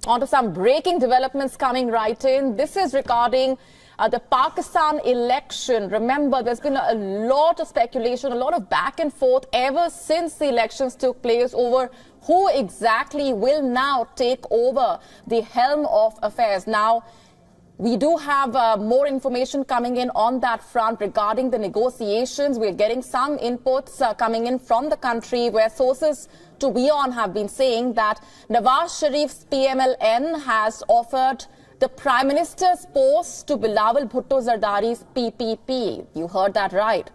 On to some breaking developments coming right in. This is regarding the Pakistan election. Remember, there's been a lot of speculation, a lot of back and forth ever since the elections took place over who exactly will now take over the helm of affairs. Now, we do have more information coming in on that front regarding the negotiations. We're getting some inputs coming in from the country where sources to WION have been saying that Nawaz Sharif's PML-N has offered the Prime Minister's post to Bilawal Bhutto Zardari's PPP. You heard that right.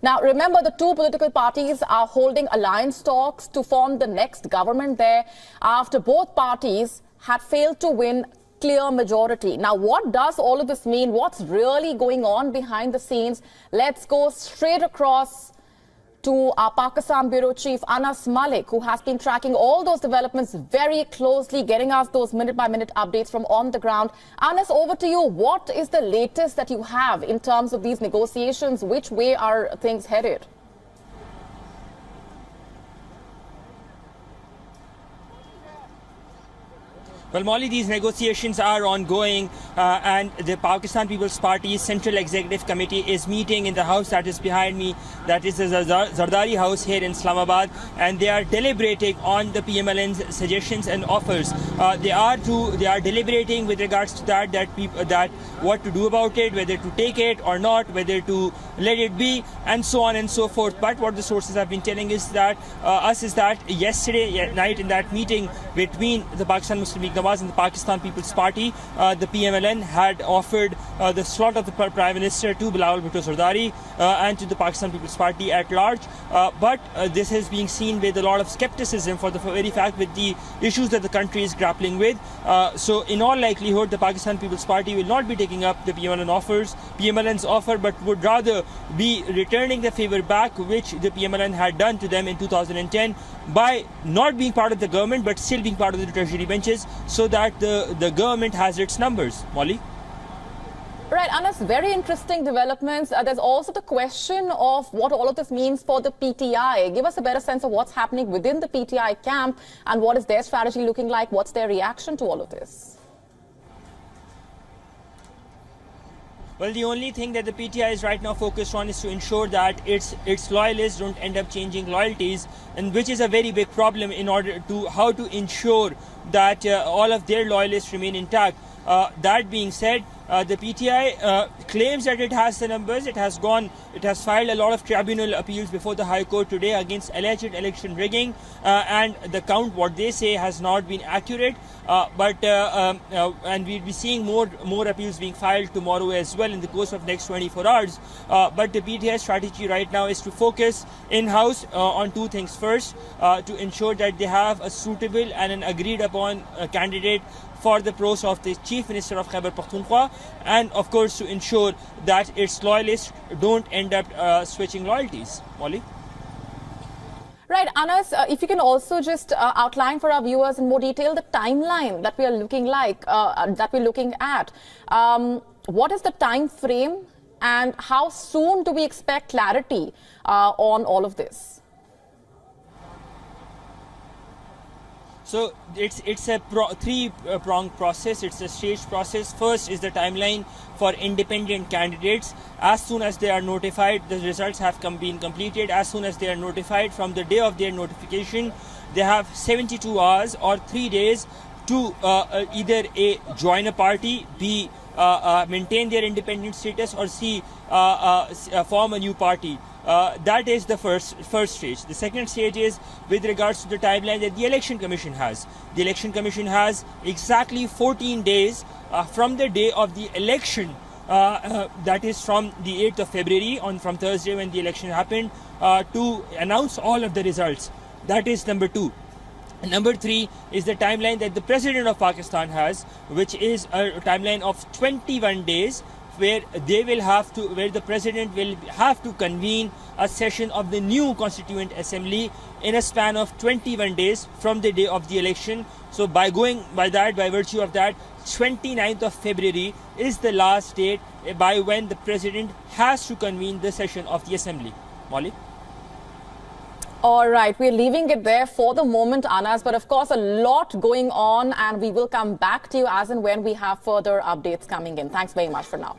Now, remember, the two political parties are holding alliance talks to form the next government there after both parties had failed to win clear majority. Now, what does all of this mean? What's really going on behind the scenes? Let's go straight across to our Pakistan Bureau Chief Anas Malik, who has been tracking all those developments very closely, getting us those minute-by-minute updates from on the ground. Anas, over to you. What is the latest that you have in terms of these negotiations? Which way are things headed? Well, Molly, these negotiations are ongoing and the Pakistan People's Party's Central Executive Committee is meeting in the house that is behind me, that is the Zardari house here in Islamabad, and they are deliberating on the PML-N's suggestions and offers. They are deliberating with regards to that what to do about it, whether to take it or not, whether to let it be, and so on and so forth. But what the sources have been telling is that yesterday night in that meeting between the Pakistan Muslim League Nawaz and the Pakistan People's Party, the PML-N had offered the slot of the Prime Minister to Bilawal Bhutto Zardari and to the Pakistan People's Party at large. But this is being seen with a lot of skepticism for the very fact with the issues that the country is grappling with. So in all likelihood, the Pakistan People's Party will not be taking up the PML-N's offer, but would rather be returning the favor back which the PML-N had done to them in 2010 by not being part of the government but still being part of the treasury benches, so that the government has its numbers. Molly? Right, Anas, very interesting developments. There's also the question of what all of this means for the PTI. Give us a better sense of what's happening within the PTI camp and what is their strategy looking like? What's their reaction to all of this? Well, the only thing that the PTI is right now focused on is to ensure that its loyalists don't end up changing loyalties, and which is a very big problem in order to how to ensure that all of their loyalists remain intact. That being said, the PTI claims that it has the numbers. It has filed a lot of tribunal appeals before the High Court today against alleged election rigging, and the count, what they say, has not been accurate. And we'll be seeing more appeals being filed tomorrow as well in the course of next 24 hours. But the PTI strategy right now is to focus in-house on two things. First, to ensure that they have a suitable and an agreed upon candidate for the post of the Chief Minister of Khyber Pakhtunkhwa, and of course to ensure that its loyalists don't end up switching loyalties. Molly? Right, Anas, if you can also just outline for our viewers in more detail the timeline that we are looking at. What is the time frame and how soon do we expect clarity on all of this? So it's a three-pronged process. It's a staged process. First is the timeline for independent candidates. As soon as they are notified, the results have been completed. As soon as they are notified, from the day of their notification, they have 72 hours or 3 days to either A, join a party, B, maintain their independent status, or C, form a new party. That is the first stage. The second stage is with regards to the timeline that the Election Commission has. The Election Commission has exactly 14 days from the day of the election, that is from the 8th of February, from Thursday when the election happened, to announce all of the results. That is number two. Number three is the timeline that the President of Pakistan has, which is a timeline of 21 days, where the President will have to convene a session of the new Constituent Assembly in a span of 21 days from the day of the election. So by virtue of that, 29th of February is the last date by when the President has to convene the session of the Assembly. Molly? All right, we're leaving it there for the moment, Anas, but of course a lot going on, and we will come back to you as and when we have further updates coming in. Thanks very much for now.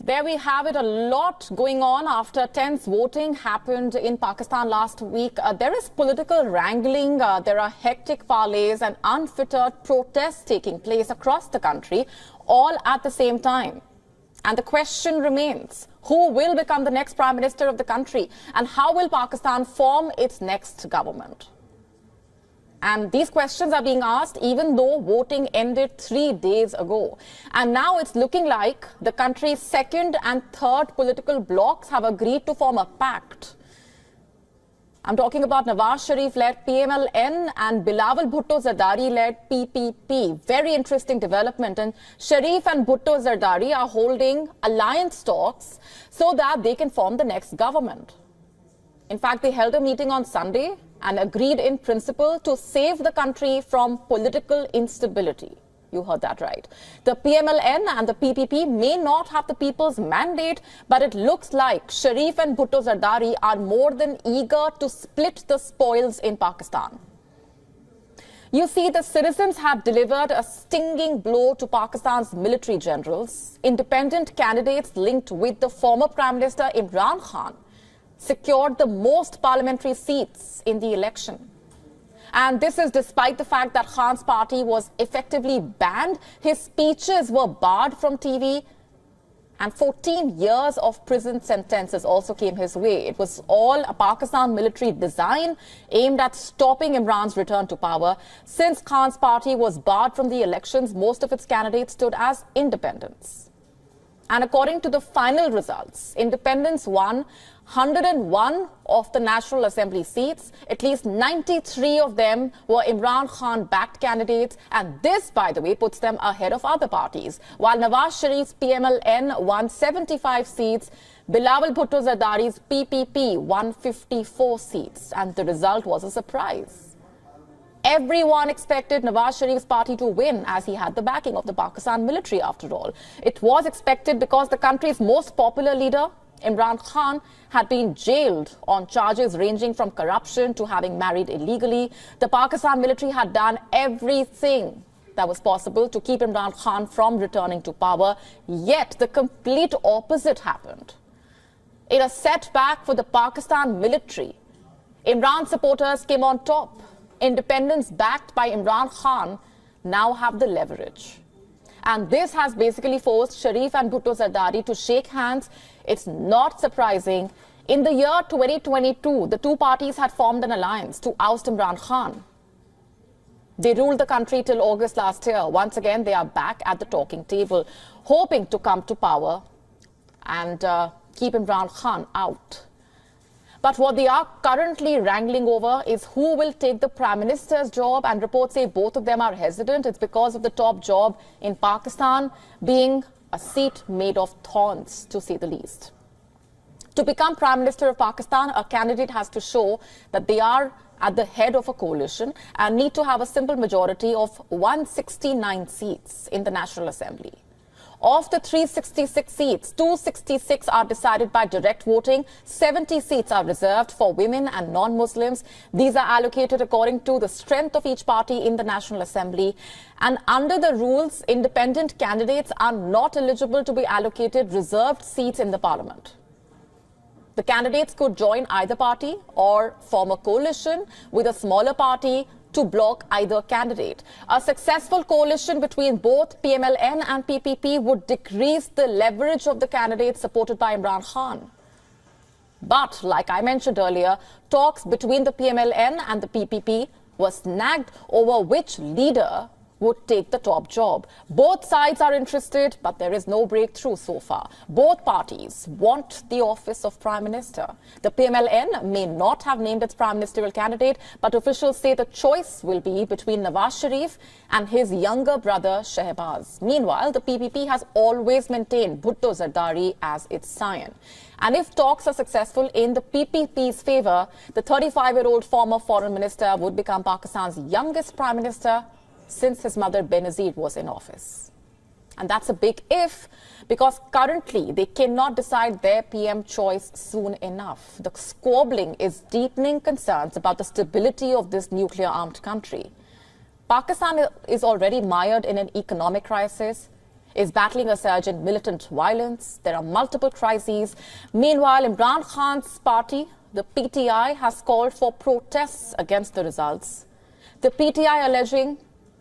There we have it, a lot going on after tense voting happened in Pakistan last week. There is political wrangling, there are hectic parleys and unfettered protests taking place across the country, all at the same time. And the question remains, who will become the next Prime Minister of the country, and how will Pakistan form its next government? And these questions are being asked even though voting ended 3 days ago. And now it's looking like the country's second and third political blocs have agreed to form a pact. I'm talking about Nawaz Sharif-led PML-N and Bilawal Bhutto Zardari-led PPP. Very interesting development. And Sharif and Bhutto Zardari are holding alliance talks so that they can form the next government. In fact, they held a meeting on Sunday and agreed in principle to save the country from political instability. You heard that right. The PML-N and the PPP may not have the people's mandate, but it looks like Sharif and Bhutto Zardari are more than eager to split the spoils in Pakistan. You see, the citizens have delivered a stinging blow to Pakistan's military generals. Independent candidates linked with the former Prime Minister Imran Khan secured the most parliamentary seats in the election. And this is despite the fact that Khan's party was effectively banned. His speeches were barred from TV, and 14 years of prison sentences also came his way. It was all a Pakistan military design aimed at stopping Imran's return to power. Since Khan's party was barred from the elections, most of its candidates stood as independents. And according to the final results, independents won 101 of the National Assembly seats. At least 93 of them were Imran Khan-backed candidates. And this, by the way, puts them ahead of other parties. While Nawaz Sharif's PML-N won 75 seats, Bilawal Bhutto Zardari's PPP won 54 seats. And the result was a surprise. Everyone expected Nawaz Sharif's party to win, as he had the backing of the Pakistan military after all. It was expected because the country's most popular leader, Imran Khan, had been jailed on charges ranging from corruption to having married illegally. The Pakistan military had done everything that was possible to keep Imran Khan from returning to power. Yet the complete opposite happened. In a setback for the Pakistan military, Imran supporters came on top. Independents backed by Imran Khan now have the leverage. And this has basically forced Sharif and Bhutto Zardari to shake hands. It's not surprising. In the year 2022, the two parties had formed an alliance to oust Imran Khan. They ruled the country till August last year. Once again, they are back at the talking table, hoping to come to power and keep Imran Khan out. But what they are currently wrangling over is who will take the Prime Minister's job, and reports say both of them are hesitant. It's because of the top job in Pakistan being a seat made of thorns, to say the least. To become Prime Minister of Pakistan, a candidate has to show that they are at the head of a coalition and need to have a simple majority of 169 seats in the National Assembly. Of the 366 seats, 266 are decided by direct voting. 70 seats are reserved for women and non-Muslims. These are allocated according to the strength of each party in the National Assembly. And under the rules, independent candidates are not eligible to be allocated reserved seats in the parliament. The candidates could join either party or form a coalition with a smaller party to block either candidate. A successful coalition between both PML-N and PPP would decrease the leverage of the candidates supported by Imran Khan. But, like I mentioned earlier, talks between the PML-N and the PPP were snagged over which leader would take the top job. Both sides are interested, but there is no breakthrough so far. Both parties want the office of Prime Minister. The PML-N may not have named its prime ministerial candidate, but officials say the choice will be between Nawaz Sharif and his younger brother Shehbaz. Meanwhile, the PPP has always maintained Bhutto Zardari as its scion. And if talks are successful in the PPP's favour, the 35-year-old former foreign minister would become Pakistan's youngest prime minister since his mother Benazir was in office. And that's a big if, because currently they cannot decide their PM choice soon enough. The squabbling is deepening concerns about the stability of this nuclear-armed country. Pakistan is already mired in an economic crisis, is battling a surge in militant violence. There are multiple crises. Meanwhile, Imran Khan's party, the PTI, has called for protests against the results. The PTI alleging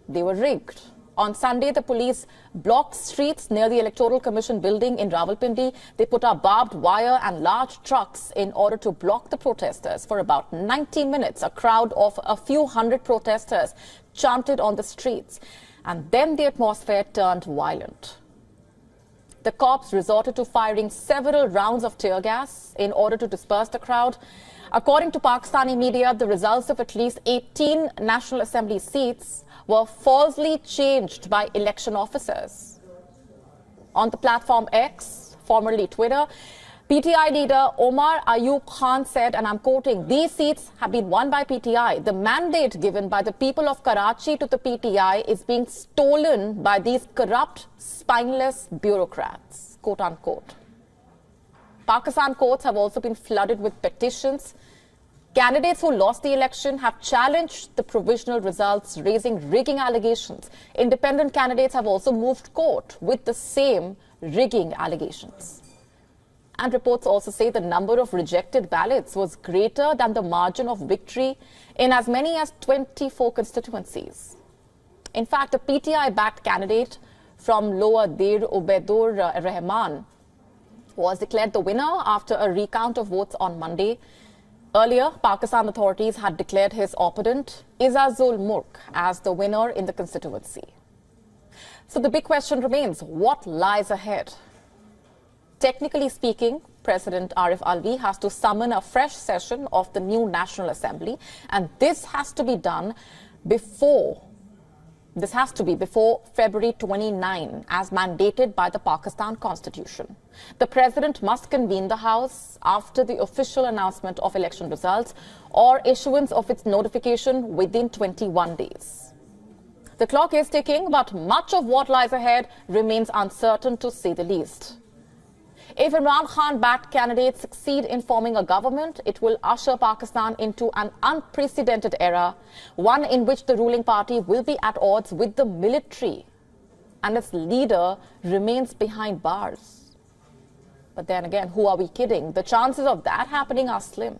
they were rigged. On Sunday, the police blocked streets near the Electoral Commission building in Rawalpindi. They put up barbed wire and large trucks in order to block the protesters. For about 90 minutes, a crowd of a few hundred protesters chanted on the streets. And then the atmosphere turned violent. The cops resorted to firing several rounds of tear gas in order to disperse the crowd. According to Pakistani media, the results of at least 18 National Assembly seats were falsely changed by election officers. On the platform X, formerly Twitter, PTI leader Omar Ayub Khan said, and I'm quoting, "These seats have been won by PTI. The mandate given by the people of Karachi to the PTI is being stolen by these corrupt, spineless bureaucrats," quote unquote. Pakistan courts have also been flooded with petitions. Candidates who lost the election have challenged the provisional results, raising rigging allegations. Independent candidates have also moved court with the same rigging allegations. And reports also say the number of rejected ballots was greater than the margin of victory in as many as 24 constituencies. In fact, a PTI-backed candidate from Lower Dir Ubaidur Rahman was declared the winner after a recount of votes on Monday. Earlier, Pakistan authorities had declared his opponent, Izzazul Mulk, as the winner in the constituency. So the big question remains, what lies ahead? Technically speaking, President Arif Alvi has to summon a fresh session of the new National Assembly, and this has to be done before February 29, as mandated by the Pakistan Constitution. The President must convene the House after the official announcement of election results or issuance of its notification within 21 days. The clock is ticking, but much of what lies ahead remains uncertain, to say the least. If Imran Khan-backed candidates succeed in forming a government, it will usher Pakistan into an unprecedented era, one in which the ruling party will be at odds with the military and its leader remains behind bars. But then again, who are we kidding? The chances of that happening are slim.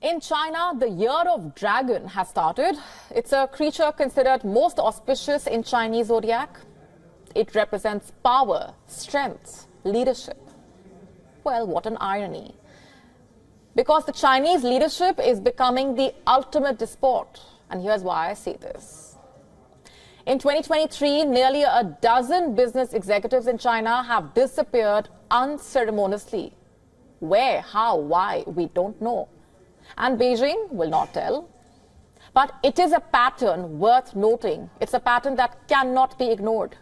In China, the Year of Dragon has started. It's a creature considered most auspicious in Chinese zodiac. It represents power, strength, leadership. Well, what an irony. Because the Chinese leadership is becoming the ultimate despot. And here's why I say this. In 2023, nearly a dozen business executives in China have disappeared unceremoniously. Where, how, why, we don't know. And Beijing will not tell. But it is a pattern worth noting. It's a pattern that cannot be ignored.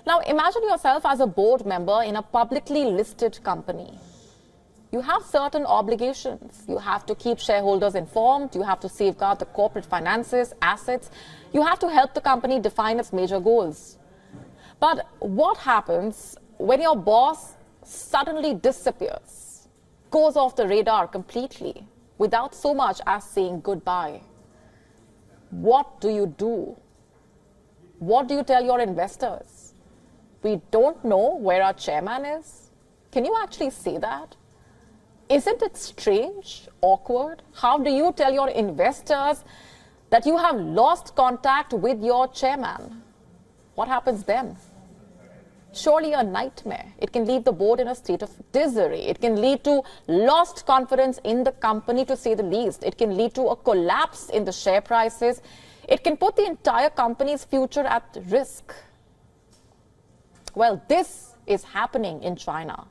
Now, imagine yourself as a board member in a publicly listed company. You have certain obligations. You have to keep shareholders informed. You have to safeguard the corporate finances, assets. You have to help the company define its major goals. But what happens when your boss suddenly disappears? Goes off the radar completely without so much as saying goodbye? What do you do? What do you tell your investors? We don't know where our chairman is. Can you actually say that? Isn't it strange, awkward? How do you tell your investors that you have lost contact with your chairman? What happens then? Surely a nightmare. It can leave the board in a state of disarray. It can lead to lost confidence in the company, to say the least. It can lead to a collapse in the share prices. It can put the entire company's future at risk. Well, this is happening in China.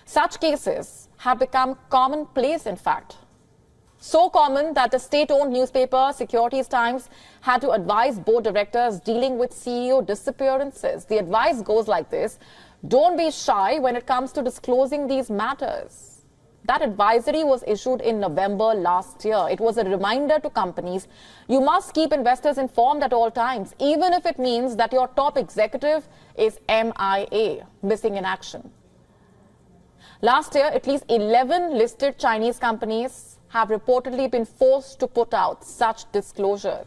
Such cases have become commonplace, in fact. So common that the state-owned newspaper, Securities Times, had to advise board directors dealing with CEO disappearances. The advice goes like this: don't be shy when it comes to disclosing these matters. That advisory was issued in November last year. It was a reminder to companies: you must keep investors informed at all times, even if it means that your top executive is MIA, missing in action. Last year, at least 11 listed Chinese companies have reportedly been forced to put out such disclosures.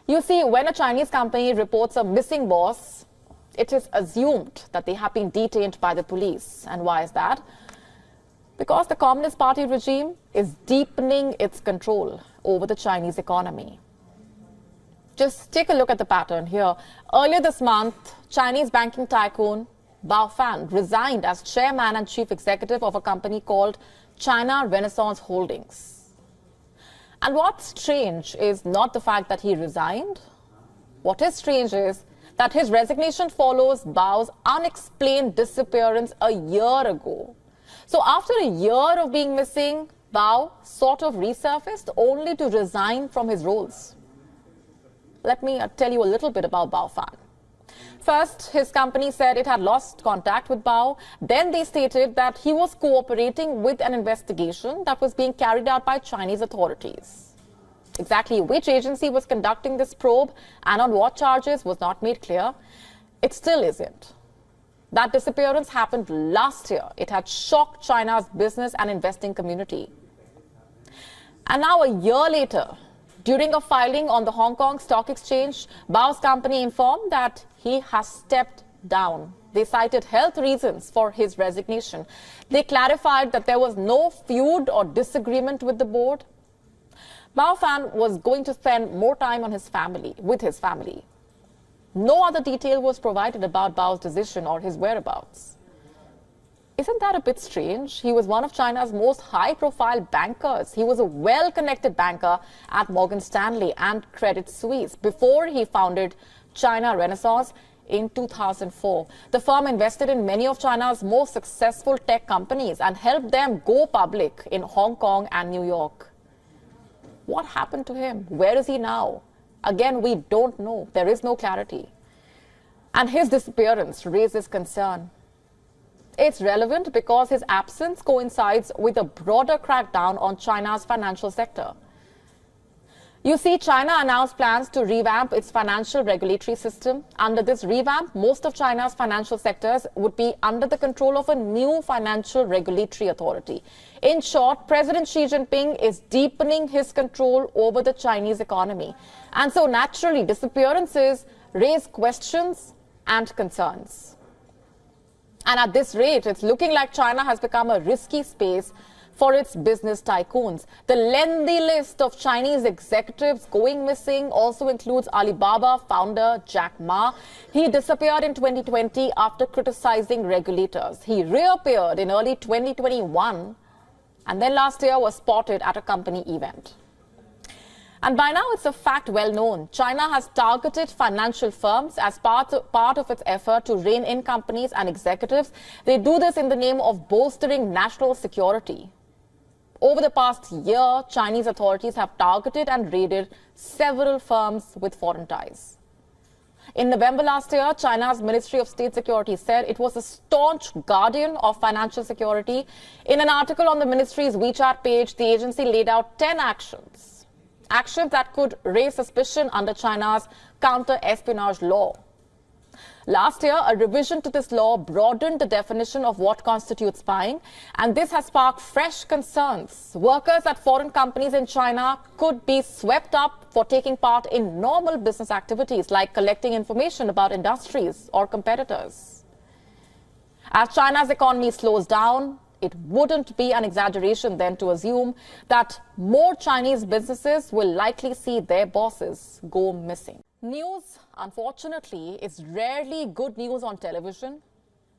You see, when a Chinese company reports a missing boss, it is assumed that they have been detained by the police. And why is that? Because the Communist Party regime is deepening its control over the Chinese economy. Just take a look at the pattern here. Earlier this month, Chinese banking tycoon Bao Fan resigned as chairman and chief executive of a company called China Renaissance Holdings. And what's strange is not the fact that he resigned. What is strange is that his resignation follows Bao's unexplained disappearance a year ago. So after a year of being missing, Bao sort of resurfaced only to resign from his roles. Let me tell you a little bit about Bao Fan. First, his company said it had lost contact with Bao. Then they stated that he was cooperating with an investigation that was being carried out by Chinese authorities. Exactly which agency was conducting this probe and on what charges was not made clear. It still isn't. That disappearance happened last year. It had shocked China's business and investing community. And now a year later, during a filing on the Hong Kong Stock Exchange, Bao's company informed that he has stepped down. They cited health reasons for his resignation. They clarified that there was no feud or disagreement with the board. Bao Fan was going to spend more time on with his family. No other detail was provided about Bao's decision or his whereabouts. Isn't that a bit strange? He was one of China's most high-profile bankers. He was a well-connected banker at Morgan Stanley and Credit Suisse before he founded China Renaissance in 2004. The firm invested in many of China's most successful tech companies and helped them go public in Hong Kong and New York. What happened to him? Where is he now? Again, we don't know. There is no clarity. And his disappearance raises concern. It's relevant because his absence coincides with a broader crackdown on China's financial sector. You see, China announced plans to revamp its financial regulatory system. Under this revamp, most of China's financial sectors would be under the control of a new financial regulatory authority. In short, President Xi Jinping is deepening his control over the Chinese economy. And so naturally, disappearances raise questions and concerns. And at this rate, it's looking like China has become a risky space for its business tycoons. The lengthy list of Chinese executives going missing also includes Alibaba founder Jack Ma. He disappeared in 2020 after criticizing regulators. He reappeared in early 2021 and then last year was spotted at a company event. And by now, it's a fact well known. China has targeted financial firms as part of its effort to rein in companies and executives. They do this in the name of bolstering national security. Over the past year, Chinese authorities have targeted and raided several firms with foreign ties. In November last year, China's Ministry of State Security said it was a staunch guardian of financial security. In an article on the ministry's WeChat page, the agency laid out 10 actions that could raise suspicion under China's counter-espionage law. Last year, a revision to this law broadened the definition of what constitutes spying, and this has sparked fresh concerns. Workers at foreign companies in China could be swept up for taking part in normal business activities like collecting information about industries or competitors. As China's economy slows down, it wouldn't be an exaggeration then to assume that more Chinese businesses will likely see their bosses go missing. News, unfortunately, is rarely good news on television,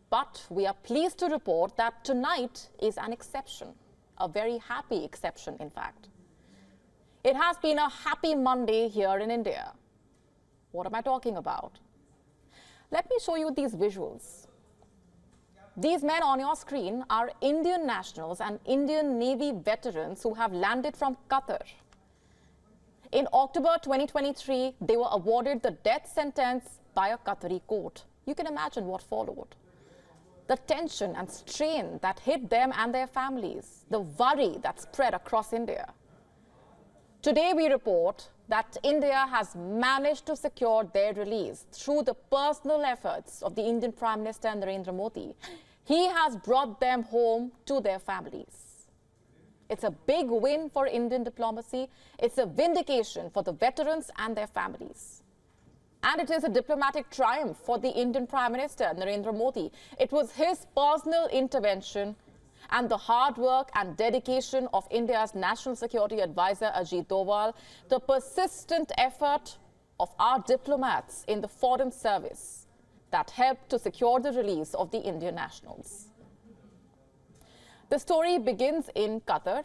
but we are pleased to report that tonight is an exception, a very happy exception, in fact. It has been a happy Monday here in India. What am I talking about? Let me show you these visuals. These men on your screen are Indian nationals and Indian Navy veterans who have landed from Qatar. In October 2023, they were awarded the death sentence by a Qatari court. You can imagine what followed. The tension and strain that hit them and their families, the worry that spread across India. Today we report that India has managed to secure their release through the personal efforts of the Indian Prime Minister Narendra Modi. He has brought them home to their families. It's a big win for Indian diplomacy. It's a vindication for the veterans and their families. And it is a diplomatic triumph for the Indian Prime Minister Narendra Modi. It was his personal intervention and the hard work and dedication of India's National Security Advisor Ajit Doval, the persistent effort of our diplomats in the Foreign Service that helped to secure the release of the Indian nationals. The story begins in Qatar.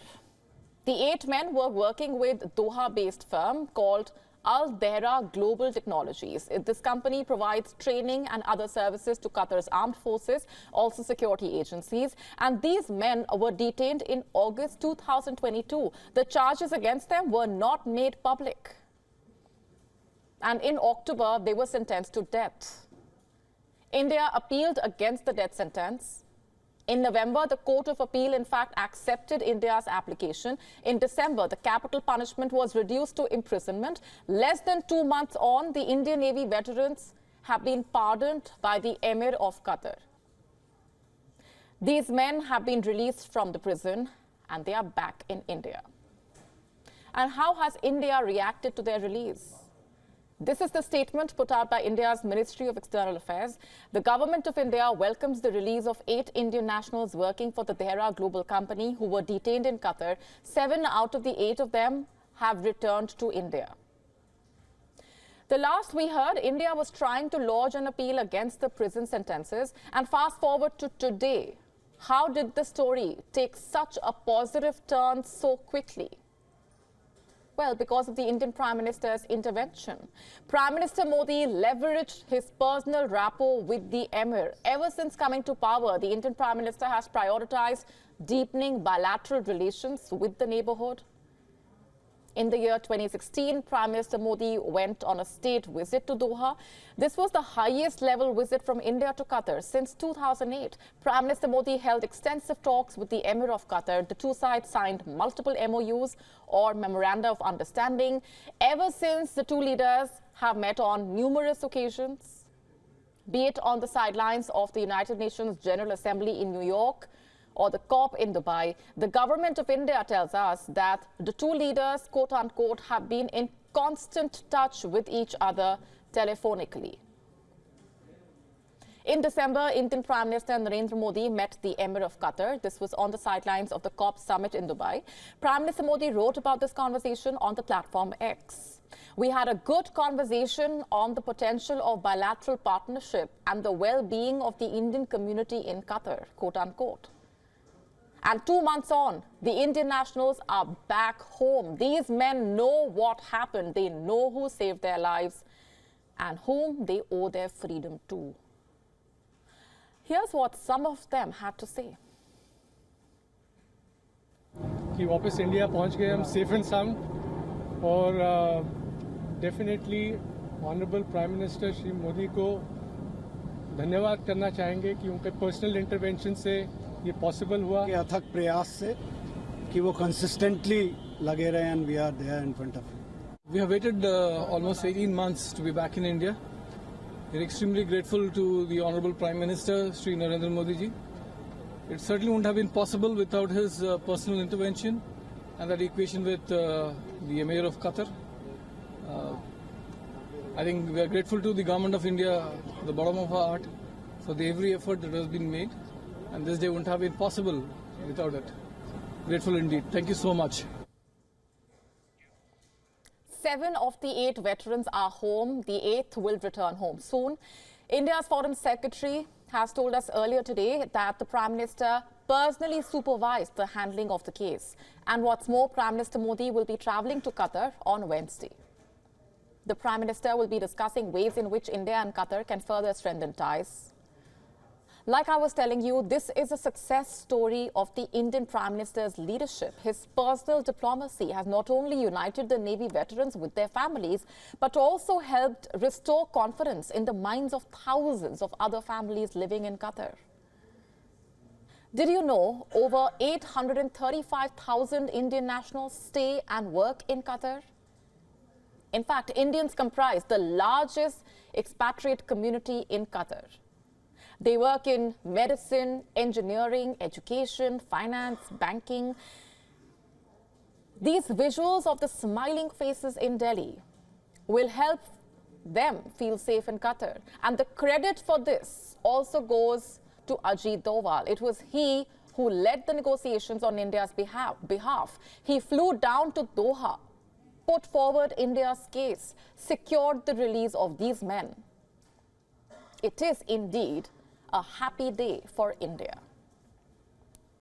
The 8 men were working with a Doha-based firm called Al-Dahra Global Technologies. This company provides training and other services to Qatar's armed forces, also security agencies. And these men were detained in August 2022. The charges against them were not made public. And in October, they were sentenced to death. India appealed against the death sentence. In November, the Court of Appeal, in fact, accepted India's application. In December, the capital punishment was reduced to imprisonment. Less than 2 months on, the Indian Navy veterans have been pardoned by the Emir of Qatar. These men have been released from the prison and they are back in India. And how has India reacted to their release? This is the statement put out by India's Ministry of External Affairs. The government of India welcomes the release of 8 Indian nationals working for the Dahra Global Company who were detained in Qatar. 7 out of the 8 of them have returned to India. The last we heard, India was trying to lodge an appeal against the prison sentences. And fast forward to today, how did the story take such a positive turn so quickly? Well, because of the Indian Prime Minister's intervention. Prime Minister Modi leveraged his personal rapport with the Emir. Ever since coming to power, the Indian Prime Minister has prioritized deepening bilateral relations with the neighborhood. In the year 2016, Prime Minister Modi went on a state visit to Doha. This was the highest level visit from India to Qatar since 2008. Prime Minister Modi held extensive talks with the Emir of Qatar. The two sides signed multiple MOUs or Memoranda of Understanding. Ever since, the two leaders have met on numerous occasions, be it on the sidelines of the United Nations General Assembly in New York, or the COP in Dubai. The government of India tells us that the two leaders, quote unquote, have been in constant touch with each other telephonically. In December, Indian Prime Minister Narendra Modi met the Emir of Qatar. This was on the sidelines of the COP summit in Dubai. Prime Minister Modi wrote about this conversation on the platform X. We had a good conversation on the potential of bilateral partnership and the well-being of the Indian community in Qatar, quote unquote. And 2 months on, the Indian nationals are back home. These men know what happened. They know who saved their lives and whom they owe their freedom to. Here's what some of them had to say. कि वापस India पहुंच गए हम safe and sound और definitely honourable prime minister Shri Modi को धन्यवाद करना चाहेंगे कि उनके पर्सनल इंटरवेंशन से ये पॉसिबल हुआ के अथक प्रयास से कि वो कंसिस्टेंटली लगे रहे and we are there in front of We have waited almost 18 months to be back in India. We're extremely grateful to the Honorable Prime Minister, Sri Narendra Modi ji. It certainly wouldn't have been possible without his personal intervention and that equation with the Emir of Qatar. I think we are grateful to the Government of India, the bottom of our heart, for the every effort that has been made. and this day wouldn't have been possible without it. Grateful indeed. Thank you so much. 7 of the 8 veterans are home. The 8th will return home soon. India's Foreign Secretary has told us earlier today that the Prime Minister personally supervised the handling of the case. And what's more, Prime Minister Modi will be travelling to Qatar on Wednesday. The Prime Minister will be discussing ways in which India and Qatar can further strengthen ties. Like I was telling you, this is a success story of the Indian Prime Minister's leadership. His personal diplomacy has not only united the Navy veterans with their families, but also helped restore confidence in the minds of thousands of other families living in Qatar. Did you know over 835,000 Indian nationals stay and work in Qatar? In fact, Indians comprise the largest expatriate community in Qatar. They work in medicine, engineering, education, finance, banking. These visuals of the smiling faces in Delhi will help them feel safe in Qatar. And the credit for this also goes to Ajit Doval. It was he who led the negotiations on India's behalf. He flew down to Doha, put forward India's case, secured the release of these men. It is indeed a happy day for India.